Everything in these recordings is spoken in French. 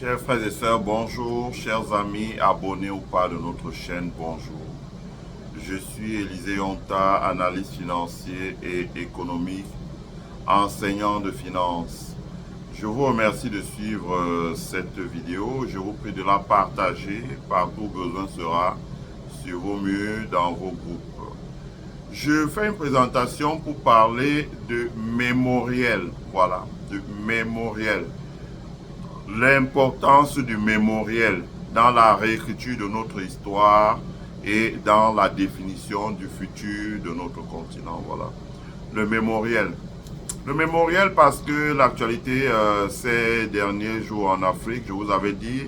Chers frères et sœurs, bonjour. Chers amis, abonnés ou pas de notre chaîne, bonjour. Je suis Élisée Honta, analyste financier et économique, enseignant de finance. Je vous remercie de suivre cette vidéo. Je vous prie de la partager partout où besoin sera, sur vos murs, dans vos groupes. Je fais une présentation pour parler de mémoriel. Voilà, de mémoriel. L'importance du mémoriel dans la réécriture de notre histoire et dans la définition du futur de notre continent. Voilà. Le mémoriel. Le mémoriel parce que l'actualité ces derniers jours en Afrique, je vous avais dit,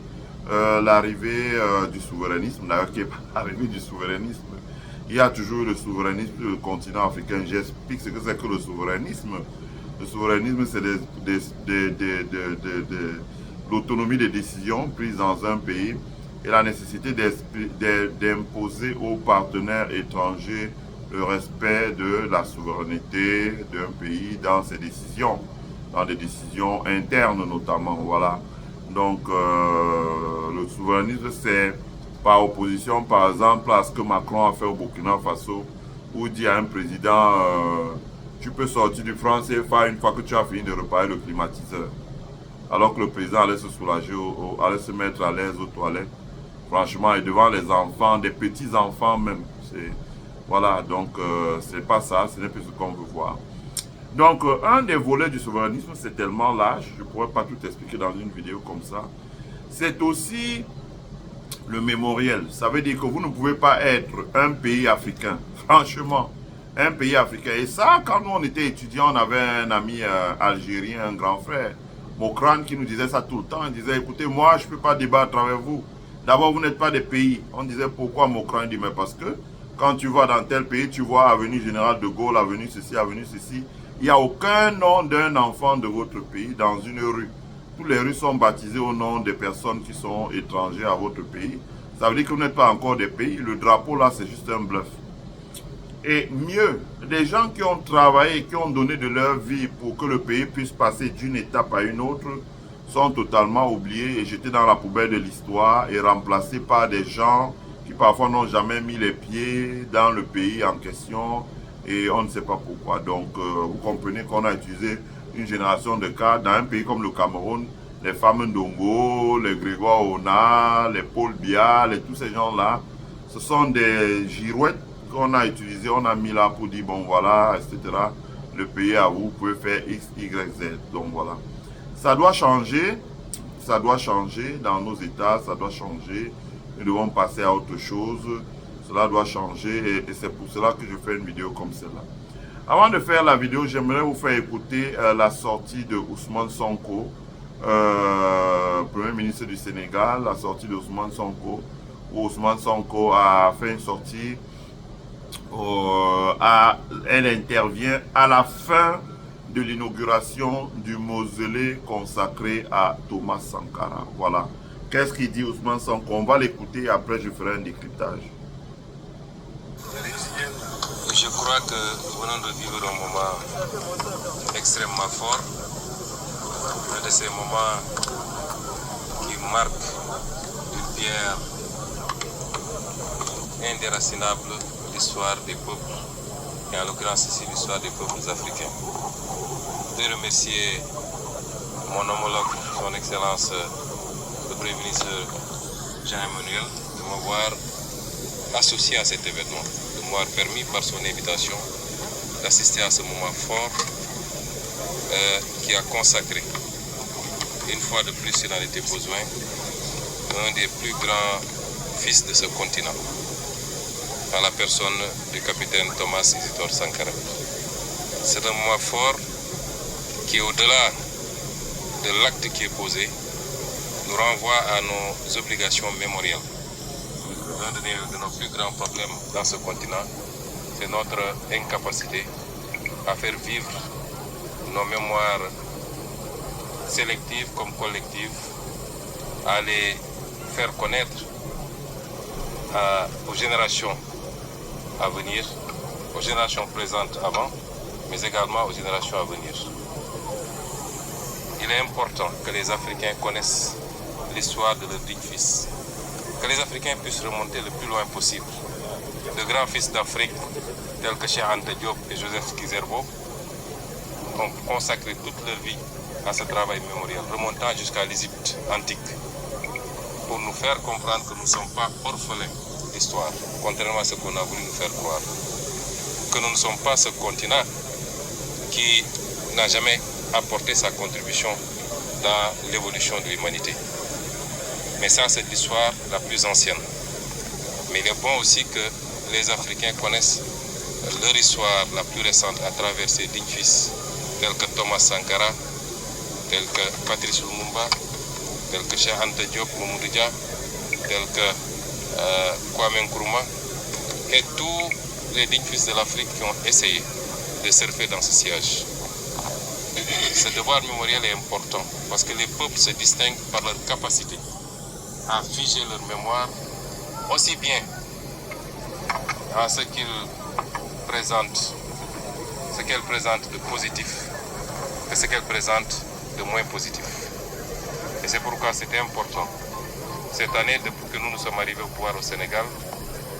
l'arrivée du souverainisme, d'ailleurs qui est l'arrivée du souverainisme. Il y a toujours le souverainisme du continent africain. J'explique ce que c'est que le souverainisme. Le souverainisme, c'est l'autonomie des décisions prises dans un pays et la nécessité d'imposer aux partenaires étrangers le respect de la souveraineté d'un pays dans ses décisions, dans des décisions internes notamment. Voilà. Donc, le souverainisme, c'est par opposition, par exemple, à ce que Macron a fait au Burkina Faso, où il dit à un président, tu peux sortir du franc CFA une fois que tu as fini de réparer le climatiseur. Alors que le président allait se soulager, allait se mettre à l'aise aux toilettes. Franchement, et devant les enfants, des petits-enfants même. Voilà, donc c'est pas ça, ce n'est plus ce qu'on veut voir. Donc, un des volets du souverainisme, c'est tellement large, je ne pourrais pas tout expliquer dans une vidéo comme ça. C'est aussi le mémoriel. Ça veut dire que vous ne pouvez pas être un pays africain, franchement, un pays africain. Et ça, quand nous on était étudiants, on avait un ami algérien, un grand frère, Mokran, qui nous disait ça tout le temps. Il disait, écoutez, moi, je ne peux pas débattre avec vous. D'abord, vous n'êtes pas des pays. On disait, pourquoi Mokran? Il dit, mais parce que quand tu vas dans tel pays, tu vois Avenue Général de Gaulle, Avenue ceci, Avenue ceci. Il n'y a aucun nom d'un enfant de votre pays dans une rue. Toutes les rues sont baptisées au nom des personnes qui sont étrangères à votre pays. Ça veut dire que vous n'êtes pas encore des pays. Le drapeau là, c'est juste un bluff. Et mieux, les gens qui ont travaillé, qui ont donné de leur vie pour que le pays puisse passer d'une étape à une autre, sont totalement oubliés et jetés dans la poubelle de l'histoire et remplacés par des gens qui parfois n'ont jamais mis les pieds dans le pays en question et on ne sait pas pourquoi. Donc, vous comprenez qu'on a utilisé une génération de cas dans un pays comme le Cameroun, les femmes Ndongo, les Grégoire Ona, les Paul Biya, tous ces gens-là, ce sont des girouettes qu'on a utilisées, on a mis là pour dire, bon voilà, etc. Le pays à vous, vous pouvez faire X, Y, Z. Donc voilà. Ça doit changer dans nos États, ça doit changer. Nous devons passer à autre chose. Cela doit changer et c'est pour cela que je fais une vidéo comme celle-là. Avant de faire la vidéo, j'aimerais vous faire écouter la sortie de Ousmane Sonko, Premier ministre du Sénégal, la sortie de Ousmane Sonko, où Ousmane Sonko a fait une sortie, elle intervient à la fin de l'inauguration du mausolée consacré à Thomas Sankara. Voilà. Qu'est-ce qu'il dit Ousmane Sonko? On va l'écouter et après je ferai un décryptage. Je crois que nous venons de vivre un moment extrêmement fort, un de ces moments qui marquent d'une pierre indéracinable l'histoire des peuples, et en l'occurrence ici l'histoire des peuples africains. Je veux remercier mon homologue, son Excellence le Premier ministre Jean-Emmanuel, de m'avoir associé à cet événement, de m'avoir permis par son invitation d'assister à ce moment fort qui a consacré, une fois de plus s'il en était besoin, un des plus grands fils de ce continent, à la personne du capitaine Thomas Isidore Sankara. C'est un moment fort qui, au-delà de l'acte qui est posé, nous renvoie à nos obligations mémorielles. L'un de nos plus grands problèmes dans ce continent, c'est notre incapacité à faire vivre nos mémoires sélectives comme collectives, à les faire connaître aux générations à venir, aux générations présentes avant, mais également aux générations à venir. Il est important que les Africains connaissent l'histoire de leurs dignes fils. Que les Africains puissent remonter le plus loin possible. De grands fils d'Afrique, tels que Cheikh Anta Diop et Joseph Kizerbo, ont consacré toute leur vie à ce travail mémoriel, remontant jusqu'à l'Égypte antique, pour nous faire comprendre que nous ne sommes pas orphelins d'histoire, contrairement à ce qu'on a voulu nous faire croire. Que nous ne sommes pas ce continent qui n'a jamais apporté sa contribution dans l'évolution de l'humanité. Mais ça, c'est l'histoire la plus ancienne. Mais il est bon aussi que les Africains connaissent leur histoire la plus récente à travers ses dignes fils, tels que Thomas Sankara, tels que Patrice Lumumba, tels que Cheikh Anta Diop, Mamadou Dia, tels que Kwame Nkrumah, et tous les dignes fils de l'Afrique qui ont essayé de surfer dans ce sillage. Ce devoir mémoriel est important parce que les peuples se distinguent par leur capacité à figer leur mémoire aussi bien en ce qu'elle présente de positif que ce qu'elle présente de moins positif. Et c'est pourquoi c'était important. Cette année, depuis que nous sommes arrivés au pouvoir au Sénégal,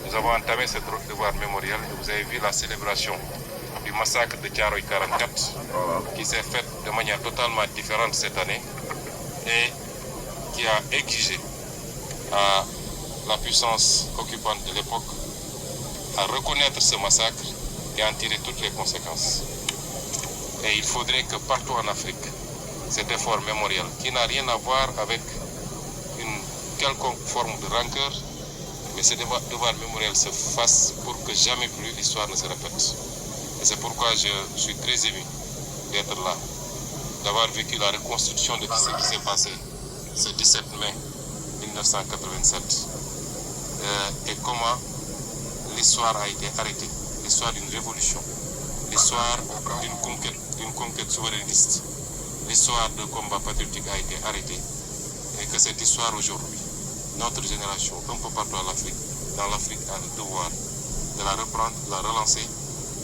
nous avons entamé ce devoir mémoriel et vous avez vu la célébration du massacre de Thiaroye 44 qui s'est faite de manière totalement différente cette année et qui a exigé à la puissance occupante de l'époque à reconnaître ce massacre et en tirer toutes les conséquences. Et il faudrait que partout en Afrique, cet effort mémoriel, qui n'a rien à voir avec une quelconque forme de rancœur, mais ce devoir mémoriel se fasse pour que jamais plus l'histoire ne se répète. Et c'est pourquoi je suis très ému d'être là, d'avoir vécu la reconstruction de ce qui s'est passé ce 17 mai 1987 et comment l'histoire a été arrêtée, l'histoire d'une révolution, l'histoire d'une conquête souverainiste, l'histoire de combat patriotique a été arrêtée et que cette histoire aujourd'hui, notre génération, un peu partout dans l'Afrique a le devoir de la reprendre, de la relancer,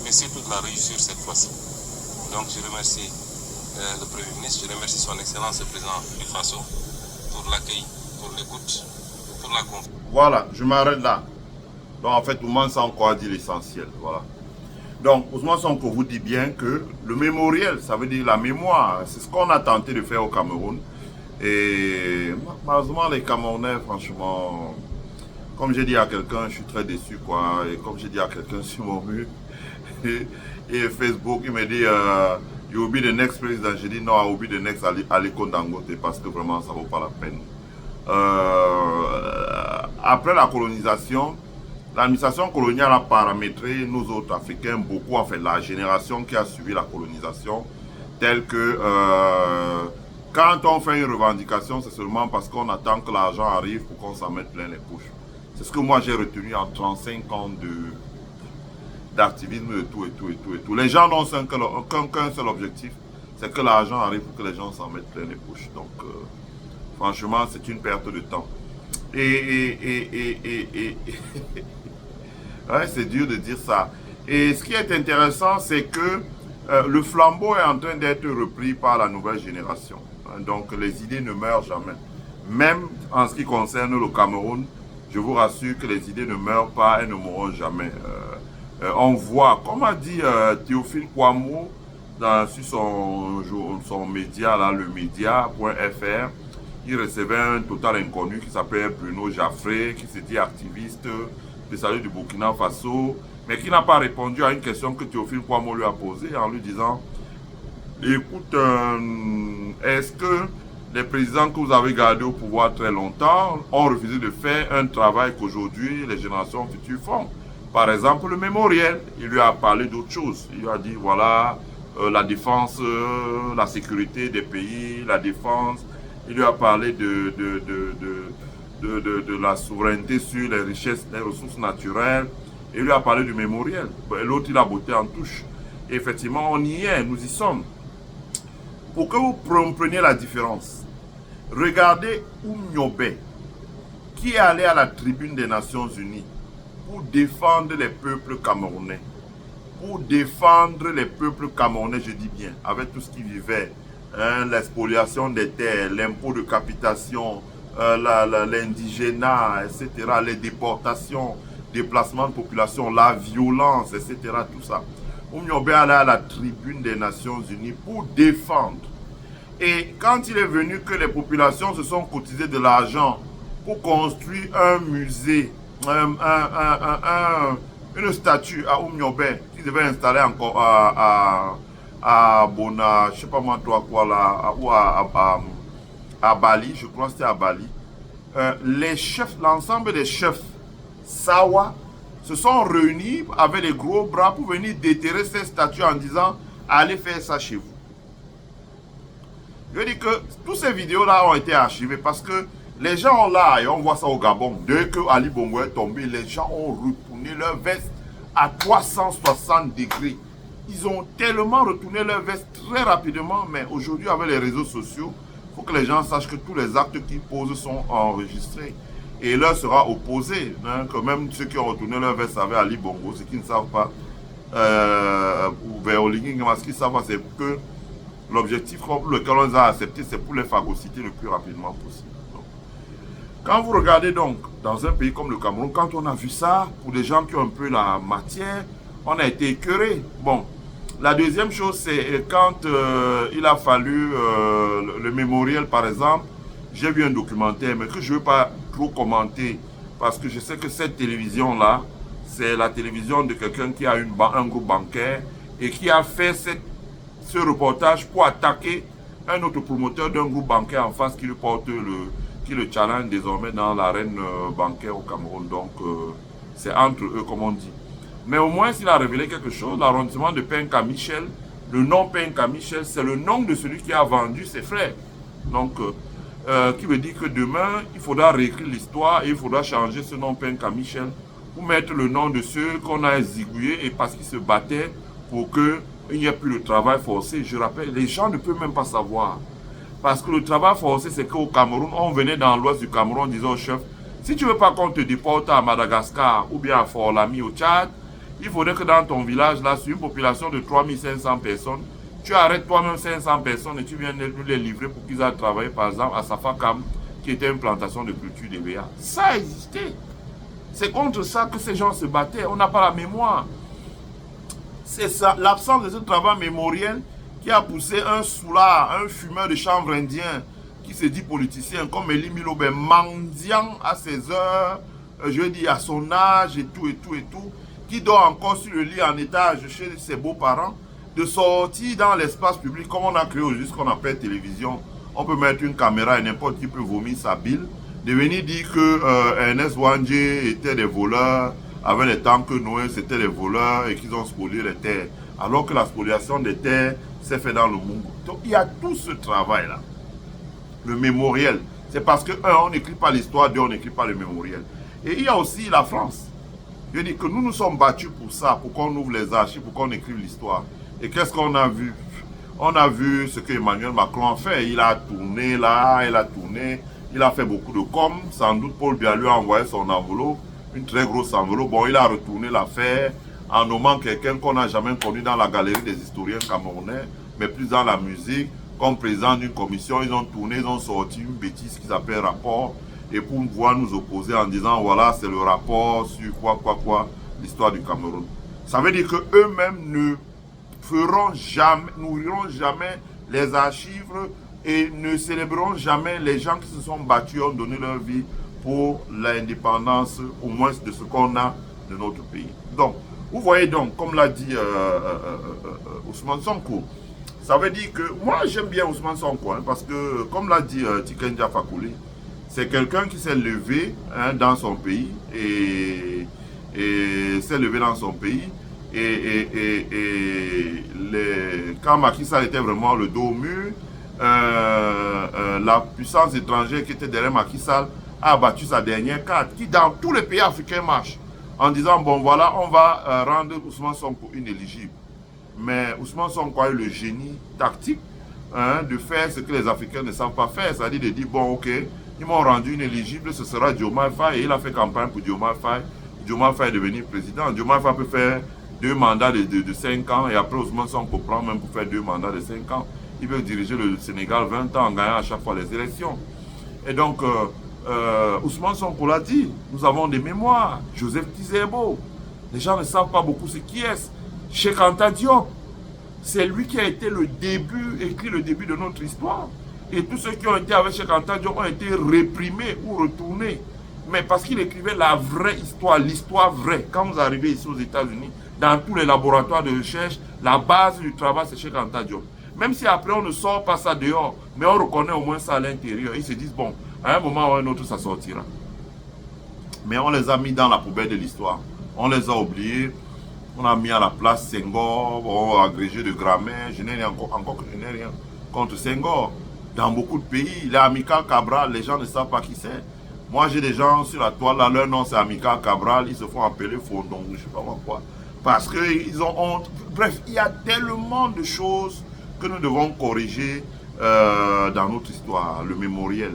mais surtout de la réussir cette fois-ci. Donc je remercie le Premier ministre, je remercie son Excellence le Président du Faso pour l'accueil, pour l'écoute, pour la confiance. Voilà, je m'arrête là. Donc en fait, Ousmane Sonko a dit l'essentiel. Voilà. Donc Ousmane Sonko vous dit bien que le mémoriel, ça veut dire la mémoire. C'est ce qu'on a tenté de faire au Cameroun. Et malheureusement, les Camerounais, franchement, comme j'ai dit à quelqu'un, je suis très déçu, quoi. Et comme j'ai dit à quelqu'un sur mon mur, et Facebook, il me dit, you will be the next president. J'ai dit, non, I will be the next Aliko Dangote, parce que vraiment, ça ne vaut pas la peine. Après la colonisation, l'administration coloniale a paramétré nous autres Africains, beaucoup, en fait, la génération qui a suivi la colonisation, telle que quand on fait une revendication, c'est seulement parce qu'on attend que l'argent arrive pour qu'on s'en mette plein les poches. C'est ce que moi j'ai retenu en 35 ans d'activisme et tout. Les gens n'ont qu'un seul objectif, c'est que l'argent arrive pour que les gens s'en mettent plein les poches. Donc, franchement, c'est une perte de temps. Ouais, c'est dur de dire ça. Et ce qui est intéressant, c'est que le flambeau est en train d'être repris par la nouvelle génération. Donc les idées ne meurent jamais. Même en ce qui concerne le Cameroun, je vous rassure que les idées ne meurent pas et ne mourront jamais. On voit, comme a dit Théophile Kouamouo sur son média, là, le média.fr, il recevait un total inconnu qui s'appelle Bruno Jaffré, qui se dit activiste de salut du Burkina Faso, mais qui n'a pas répondu à une question que Théophile Kouamouo lui a posée en lui disant: écoute, est-ce que les présidents que vous avez gardés au pouvoir très longtemps ont refusé de faire un travail qu'aujourd'hui les générations futures font? Par exemple, le mémoriel. Il lui a parlé d'autre chose. Il lui a dit, voilà, la défense, la sécurité des pays, la défense. Il lui a parlé de la souveraineté sur les richesses, les ressources naturelles. Il lui a parlé du mémoriel. L'autre, il a botté en touche. Et effectivement, on y est, nous y sommes. Pour que vous compreniez la différence, regardez Oumniobé, qui est allé à la tribune des Nations Unies pour défendre les peuples camerounais. Pour défendre les peuples camerounais, je dis bien, avec tout ce qui vivait, hein, l'expoliation des terres, l'impôt de capitation, l'indigénat, etc., les déportations, déplacements de population, la violence, etc., tout ça. Oumyobé allait à la tribune des Nations Unies pour défendre. Et quand il est venu que les populations se sont cotisées de l'argent pour construire un musée, une statue à Oumyobé, qui devait installer encore à Bona, je ne sais pas moi toi quoi là, ou à Bali, je crois que c'était à Bali. Les chefs, l'ensemble des chefs Sawa se sont réunis avec les gros bras pour venir déterrer ces statues en disant allez faire ça chez vous. Je dis que toutes ces vidéos-là ont été archivées parce que les gens là, et on voit ça au Gabon, dès que Ali Bongo est tombé, les gens ont retourné leur veste à 360 degrés. Ils ont tellement retourné leur veste très rapidement, mais aujourd'hui avec les réseaux sociaux, il faut que les gens sachent que tous les actes qu'ils posent sont enregistrés. Et leur sera opposé, hein, que même ceux qui ont retourné leur veste avec Ali Bongo, ceux qui ne savent pas, ou Véolinging, ce qu'ils savent, c'est que l'objectif pour lequel on les a acceptés, c'est pour les phagocyter le plus rapidement possible. Donc, quand vous regardez donc, dans un pays comme le Cameroun, quand on a vu ça, pour les gens qui ont un peu la matière, on a été écœurés. Bon, la deuxième chose, c'est quand il a fallu le mémorial, par exemple, j'ai vu un documentaire, mais que je ne veux pas trop commenter, parce que je sais que cette télévision-là, c'est la télévision de quelqu'un qui a un groupe bancaire et qui a fait ce reportage pour attaquer un autre promoteur d'un groupe bancaire en face qui le porte qui le challenge désormais dans l'arène bancaire au Cameroun. Donc, c'est entre eux, comme on dit. Mais au moins, s'il a révélé quelque chose, l'arrondissement de Penka Michel, le nom Penka Michel, c'est le nom de celui qui a vendu ses frères. Donc, qui veut dire que demain, il faudra réécrire l'histoire et il faudra changer ce nom Penka Michel pour mettre le nom de ceux qu'on a zigouillés et parce qu'ils se battaient pour qu'il n'y ait plus de travail forcé. Je rappelle, les gens ne peuvent même pas savoir. Parce que le travail forcé, c'est qu'au Cameroun, on venait dans l'ouest du Cameroun en disant au chef, si tu ne veux pas qu'on te déporte à Madagascar ou bien à Fort-Lamy au Tchad, il faudrait que dans ton village, là, sur une population de 3500 personnes, tu arrêtes toi-même 500 personnes et tu viens nous les livrer pour qu'ils aillent travailler, par exemple, à Safakam, qui était une plantation de culture d'EVA. Ça a existé. C'est contre ça que ces gens se battaient. On n'a pas la mémoire. C'est ça, l'absence de ce travail mémoriel qui a poussé un soulard, un fumeur de chanvre indien, qui se dit politicien, comme Elie Milobé, mendiant à ses heures, je dis à son âge et tout, qui dort encore sur le lit en étage chez ses beaux-parents, de sortir dans l'espace public, comme on a créé aujourd'hui ce qu'on appelle télévision. On peut mettre une caméra et n'importe qui peut vomir sa bile, de venir dire que Ernest Wandje était des voleurs, avec les temps que Noé c'était des voleurs et qu'ils ont spolié les terres. Alors que la spoliation des terres s'est faite dans le monde. Donc il y a tout ce travail-là. Le mémoriel. C'est parce que, un, on n'écrit pas l'histoire, deux, on n'écrit pas le mémoriel. Et il y a aussi la France. Je dis que nous nous sommes battus pour ça, pour qu'on ouvre les archives, pour qu'on écrive l'histoire. Et qu'est-ce qu'on a vu? On a vu ce que Emmanuel Macron a fait. Il a tourné là, il a tourné, il a fait beaucoup de com. Sans doute Paul Biya lui a envoyé son enveloppe, une très grosse enveloppe. Bon, il a retourné l'affaire en nommant quelqu'un qu'on n'a jamais connu dans la galerie des historiens camerounais, mais plus dans la musique, comme président d'une commission. Ils ont tourné, ils ont sorti une bêtise qui s'appelle rapport. Et pour pouvoir nous opposer en disant, voilà, c'est le rapport sur quoi, l'histoire du Cameroun. Ça veut dire qu'eux-mêmes ne feront jamais, n'ouvriront jamais les archives et ne célébreront jamais les gens qui se sont battus, ont donné leur vie pour l'indépendance, au moins de ce qu'on a de notre pays. Donc, vous voyez donc, comme l'a dit Ousmane Sonko, ça veut dire que, moi j'aime bien Ousmane Sonko, hein, parce que, comme l'a dit Tiken Jah Fakoly, c'est quelqu'un qui s'est levé hein, dans son pays et s'est levé dans son pays quand Macky Sall était vraiment le dos au mur, la puissance étrangère qui était derrière Macky Sall a abattu sa dernière carte qui dans tous les pays africains marche en disant bon voilà on va rendre Ousmane Sonko inéligible. Mais Ousmane Sonko a eu le génie tactique hein, de faire ce que les Africains ne savent pas faire, c'est-à-dire de dire bon ok, ils m'ont rendu inéligible, ce sera Diomaye Faye. Et il a fait campagne pour Diomaye Faye. Diomaye Faye est devenu président. Diomaye Faye peut faire 2 mandats de 5 ans et après Ousmane Sonko prend même pour faire 2 mandats de 5 ans. Il veut diriger le Sénégal 20 ans en gagnant à chaque fois les élections. Et donc, Ousmane Sonko l'a dit, nous avons des mémoires. Joseph Kizerbo, les gens ne savent pas beaucoup ce qui est. Cheikh Anta Diop, c'est lui qui a été le début, écrit le début de notre histoire. Et tous ceux qui ont été avec Cheikh Anta Diop ont été réprimés ou retournés. Mais parce qu'il écrivait la vraie histoire, l'histoire vraie. Quand vous arrivez ici aux États-Unis, dans tous les laboratoires de recherche, la base du travail, c'est Cheikh Anta Diop. Même si après on ne sort pas ça dehors, mais on reconnaît au moins ça à l'intérieur. Ils se disent, bon, à un moment ou à un autre, ça sortira. Mais on les a mis dans la poubelle de l'histoire. On les a oubliés. On a mis à la place Senghor, bon, agrégé de grammaire. Je n'ai rien, encore que je n'ai rien contre Senghor. Dans beaucoup de pays, il est Amical Cabral, les gens ne savent pas qui c'est. Moi, j'ai des gens sur la toile, là, leur nom c'est Amical Cabral, ils se font appeler Fondon, je ne sais pas quoi. Parce qu'ils ont honte. Bref, il y a tellement de choses que nous devons corriger dans notre histoire, le mémoriel.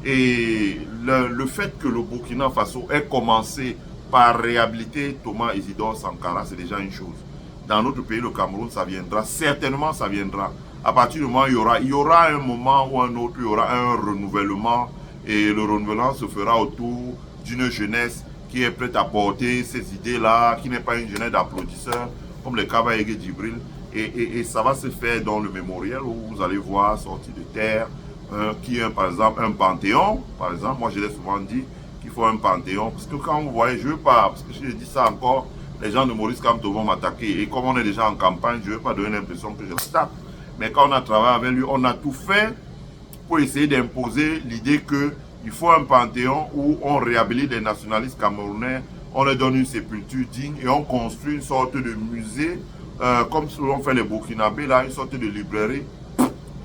Et le fait que le Burkina Faso ait commencé par réhabiliter Thomas Isidore Sankara, c'est déjà une chose. Dans notre pays, le Cameroun, ça viendra. Certainement, ça viendra. À partir du moment où il y aura un moment ou un autre, il y aura un renouvellement. Et le renouvellement se fera autour d'une jeunesse qui est prête à porter ces idées-là, qui n'est pas une jeunesse d'applaudisseurs, comme les Kabaye Djibril. Et ça va se faire dans le mémorial où vous allez voir sortir de terre, qui est par exemple un panthéon. Par exemple, moi je l'ai souvent dit qu'il faut un panthéon. Parce que quand vous voyez, je ne veux pas, parce que si je dis ça encore, les gens de Maurice Kamto vont m'attaquer. Et comme on est déjà en campagne, je ne veux pas donner l'impression que je le tape. Mais quand on a travaillé avec lui, on a tout fait pour essayer d'imposer l'idée qu'il faut un panthéon où on réhabilite les nationalistes camerounais, on leur donne une sépulture digne et on construit une sorte de musée, comme ce l'ont fait les Burkinabés, là, une sorte de librairie.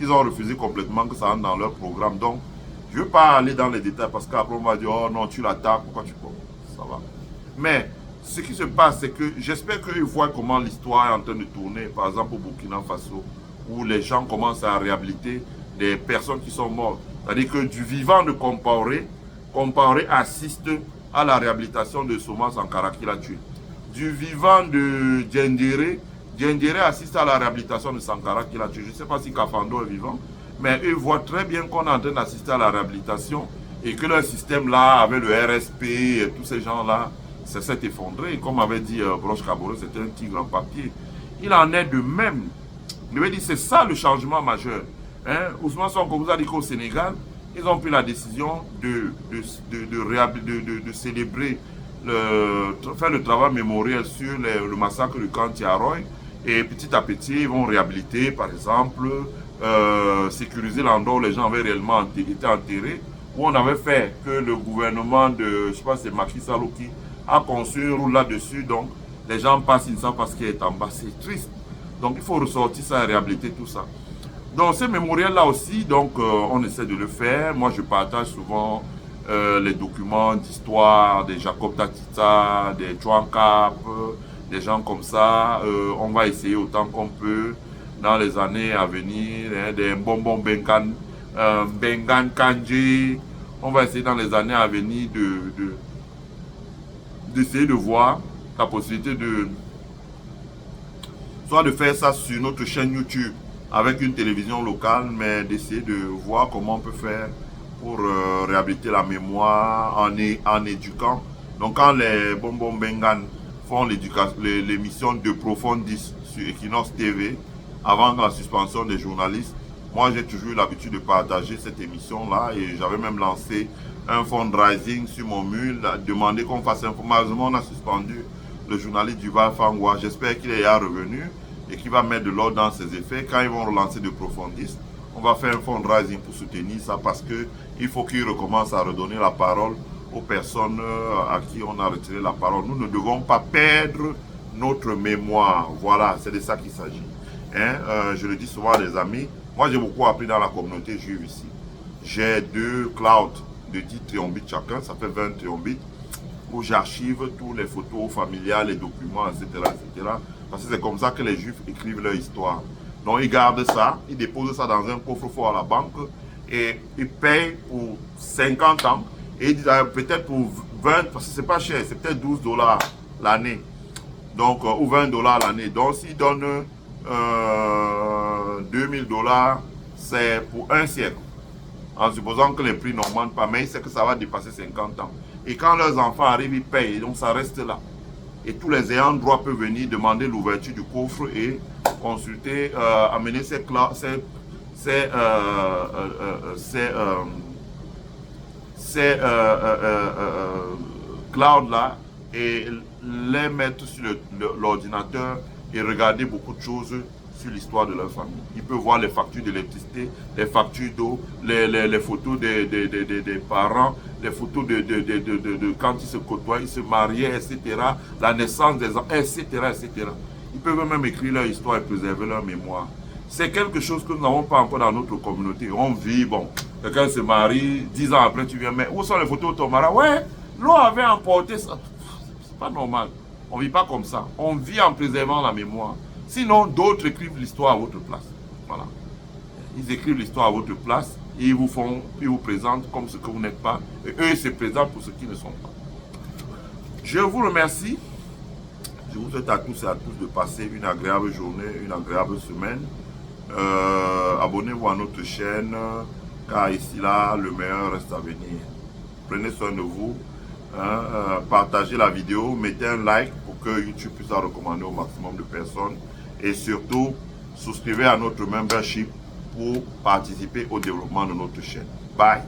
Ils ont refusé complètement que ça entre dans leur programme. Donc, je ne veux pas aller dans les détails parce qu'après on va dire, oh non, tu l'attaques, pourquoi tu peux. Ça va. Mais ce qui se passe, c'est que j'espère qu'ils voient comment l'histoire est en train de tourner, par exemple au Burkina Faso, où les gens commencent à réhabiliter des personnes qui sont mortes. C'est-à-dire que du vivant de Compaoré assiste à la réhabilitation de Thomas Sankara qui l'a tué. Du vivant de Diendéré assiste à la réhabilitation de Sankara qui l'a tué. Je ne sais pas si Kafando est vivant, mais eux voient très bien qu'on est en train d'assister à la réhabilitation et que leur système là, avec le RSP et tous ces gens-là, ça s'est effondré. Comme avait dit Broche Kabore, c'était un tigre en papier. Il en est de même. Je vais dire, c'est ça le changement majeur. Hein? Ousmane Sonko vous a dit qu'au Sénégal, ils ont pris la décision de célébrer, faire le travail mémoriel sur le massacre du camp Tiaroy. Et petit à petit, ils vont réhabiliter, par exemple, sécuriser l'endroit où les gens avaient réellement été enterrés, où on avait fait que le gouvernement de, je ne sais pas, c'est Macky Sall qui a construit une roue là-dessus. Donc, les gens passent, ils ne savent pas ce qui est en bas. C'est triste. Donc, il faut ressortir ça et réhabiliter tout ça. Donc, ces mémoriels-là aussi, donc, on essaie de le faire. Moi, je partage souvent les documents d'histoire des Jacob Tatita, des Chouankap, des gens comme ça. On va essayer autant qu'on peut dans les années à venir, hein, des Bonbon Bengan Kanji. On va essayer dans les années à venir d'essayer de voir la possibilité soit de faire ça sur notre chaîne YouTube avec une télévision locale, mais d'essayer de voir comment on peut faire pour réhabiliter la mémoire en éduquant. Donc quand les Bonbon Bengan font l'émission de Profondis sur Equinox TV, avant la suspension des journalistes, moi j'ai toujours eu l'habitude de partager cette émission-là et j'avais même lancé un fundraising sur mon mule, demandé qu'on fasse un... Malheureusement, on a suspendu le journaliste Duval Fangwa. J'espère qu'il est revenu et qu'il va mettre de l'ordre dans ses effets. Quand ils vont relancer de Profondis, on va faire un fundraising pour soutenir ça parce qu'il faut qu'ils recommencent à redonner la parole aux personnes à qui on a retiré la parole. Nous ne devons pas perdre notre mémoire. Voilà, c'est de ça qu'il s'agit. Hein? Je le dis souvent à des amis. Moi, j'ai beaucoup appris dans la communauté juive ici. J'ai 2 clouds de 10 triombites chacun, ça fait 20 triombites, où j'archive tous les photos familiales, les documents, etc., etc. Parce que c'est comme ça que les juifs écrivent leur histoire. Donc ils gardent ça, ils déposent ça dans un coffre-fort à la banque et ils payent pour 50 ans. Et ils disent peut-être pour 20, parce que c'est pas cher, c'est peut-être $12 l'année. Donc, ou $20 l'année. Donc s'ils donnent $2000, c'est pour un siècle. en supposant que les prix n'augmentent pas, mais ils savent que ça va dépasser 50 ans. Et quand leurs enfants arrivent, ils payent, donc ça reste là. Et tous les ayants droit peuvent venir demander l'ouverture du coffre et consulter, amener ces clouds-là et les mettre sur l'ordinateur et regarder beaucoup de choses sur l'histoire de leur famille. Ils peuvent voir les factures d'électricité, les factures d'eau, les photos des parents, les photos de quand ils se côtoient, ils se mariaient, etc. La naissance des enfants, etc., etc. Ils peuvent même écrire leur histoire et préserver leur mémoire. C'est quelque chose que nous n'avons pas encore dans notre communauté. On vit, bon, quelqu'un se marie, 10 ans après tu viens, mais où sont les photos de ton mari? Ouais, l'eau avait emporté ça. C'est pas normal. On ne vit pas comme ça. On vit en préservant la mémoire. Sinon, d'autres écrivent l'histoire à votre place. Voilà. Ils écrivent l'histoire à votre place et ils vous présentent comme ce que vous n'êtes pas. Et eux, ils se présentent pour ce qu'ils ne sont pas. Je vous remercie. Je vous souhaite à tous et à tous de passer une agréable journée, une agréable semaine. Abonnez-vous à notre chaîne, car ici, là, le meilleur reste à venir. Prenez soin de vous. Partagez la vidéo, mettez un like pour que YouTube puisse la recommander au maximum de personnes. Et surtout, souscrivez à notre membership pour participer au développement de notre chaîne. Bye!